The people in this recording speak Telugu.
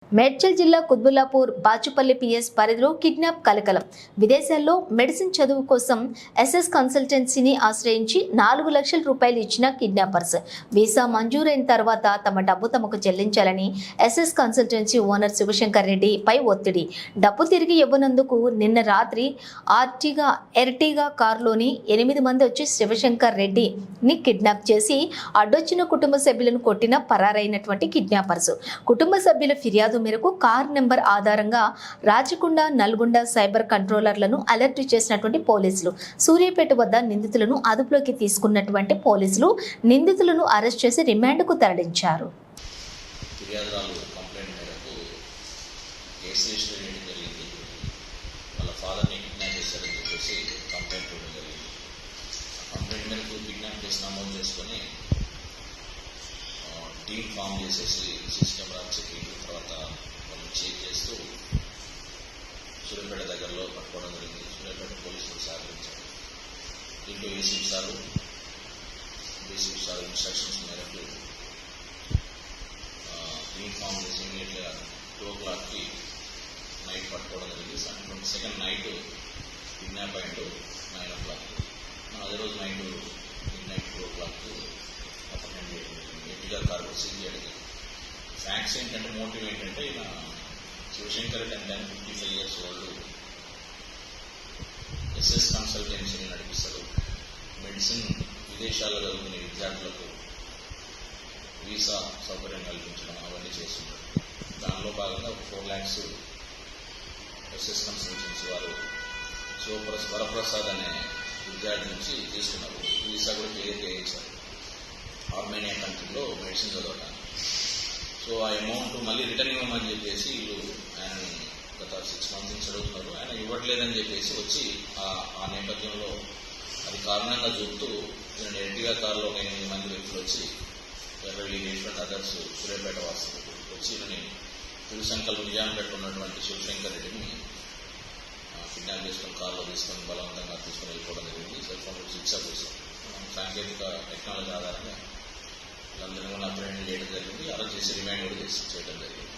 మేడ్చల్ జిల్లా కుత్బుల్లాపూర్ బాచుపల్లి పిఎస్ పరిధిలో కిడ్నాప్ కలకలం. విదేశాల్లో మెడిసిన్ చదువు కోసం ఎస్ఎస్ కన్సల్టెన్సీని ఆశ్రయించి 4 లక్షల రూపాయలు ఇచ్చిన కిడ్నాపర్స్ వీసా మంజూరైన తర్వాత తమ డబ్బు తమకు చెల్లించాలని SS consultancy owner Shivashankar Reddy పై ఒత్తిడి. డబ్బు తిరిగి ఇవ్వనందుకు నిన్న రాత్రి ఎర్టిగా కారులోని 8 మంది వచ్చి శివశంకర్ రెడ్డిని కిడ్నాప్ చేసి అడ్డొచ్చిన కుటుంబ సభ్యులను కొట్టిన పరారైనటువంటి కిడ్నాపర్స్. కుటుంబ సభ్యుల ఫిర్యాదు మేరకు కార్ నెంబర్ ఆధారంగా రాచకొండ, నల్గొండ సైబర్ కంట్రోలర్లను అలర్ట్ చేసినటువంటి పోలీసులు సూర్యాపేట వద్ద నిందితులను అదుపులోకి తీసుకున్నటువంటి పోలీసులు నిందితులను అరెస్ట్ చేసి రిమాండ్కు తరలించారు. టీమ్ ఫామ్ చేసేసి సీసీ కెమెరా చెకింగ్ తర్వాత వాళ్ళు చెక్ చేస్తూ సూర్యాపేట దగ్గరలో పట్టుకోవడం జరిగింది. సూర్యాపేట పోలీసులు సహకరించారు. దీంట్లో ఏసీపీ సార్ ఇన్స్ట్రక్షన్స్ మేరకు టీమ్ ఫామ్ చేసి ఇమీడియట్గా 2 o'clockకి నైట్ పట్టుకోవడం జరిగింది. 22nd నైట్ కిడ్నాప్ అయ్యిండు 9 o'clock. అదే రోజు నైట్ 2 o'clock కారు ప్రొసీడ్ చేయడం. ఫ్యాక్ట్స్ ఏంటంటే మోటివ్ ఏంటంటే ఈయన శివశంకర్ రెడ్డి అంటే 55 years ఓల్డ్, ఎస్ఎస్ కన్సల్టెన్సీని నడిపిస్తారు. మెడిసిన్ విదేశాల్లో చదువుకునే విద్యార్థులకు వీసా సౌకర్యం కల్పించడం అవన్నీ చేస్తున్నారు. దానిలో భాగంగా 4 lakhs ఎస్ఎస్ కన్సల్టెన్సీ వారు వరప్రసాద్ అనే విద్యార్థి నుంచి తీసుకున్నారు. వీసా కూడా క్లియర్ చేయించారు ఆర్మేనియా కంట్రీలో మెడిసిన్ చదవడానికి. సో ఆ అమౌంట్ మళ్ళీ రిటర్న్ ఇవ్వమని చెప్పేసి వీళ్ళు ఆయన గత 6 months నుంచి అడుగుతున్నారు. ఆయన ఇవ్వట్లేదని చెప్పేసి వచ్చి ఆ నేపథ్యంలో అది కారణంగా చూపుతూ నేను ఎర్టిగా కారులో 8 మంది వ్యక్తులు వచ్చి ఎర్రలి నేషనల్ అదర్స్ సూర్యాపేట వాసులు వచ్చి నేను తిరుసంకల్ నిజాంపేట ఉన్నటువంటి శివశంకర్ రెడ్డిని కిడ్నాప్ చేసుకుని కారులో తీసుకొని బలవంతంగా తీసుకుని వెళ్ళిపోవడం జరిగింది. సెల్ ఫోన్ స్విచ్ ఆఫ్ చేశారు. సాంకేతిక టెక్నాలజీ ఆధారంగా అందరినీ అప్రహెండ్ చేయడం జరిగింది. అరెస్ట్ చేసి రిమాండ్ కూడా చేయడం జరిగింది.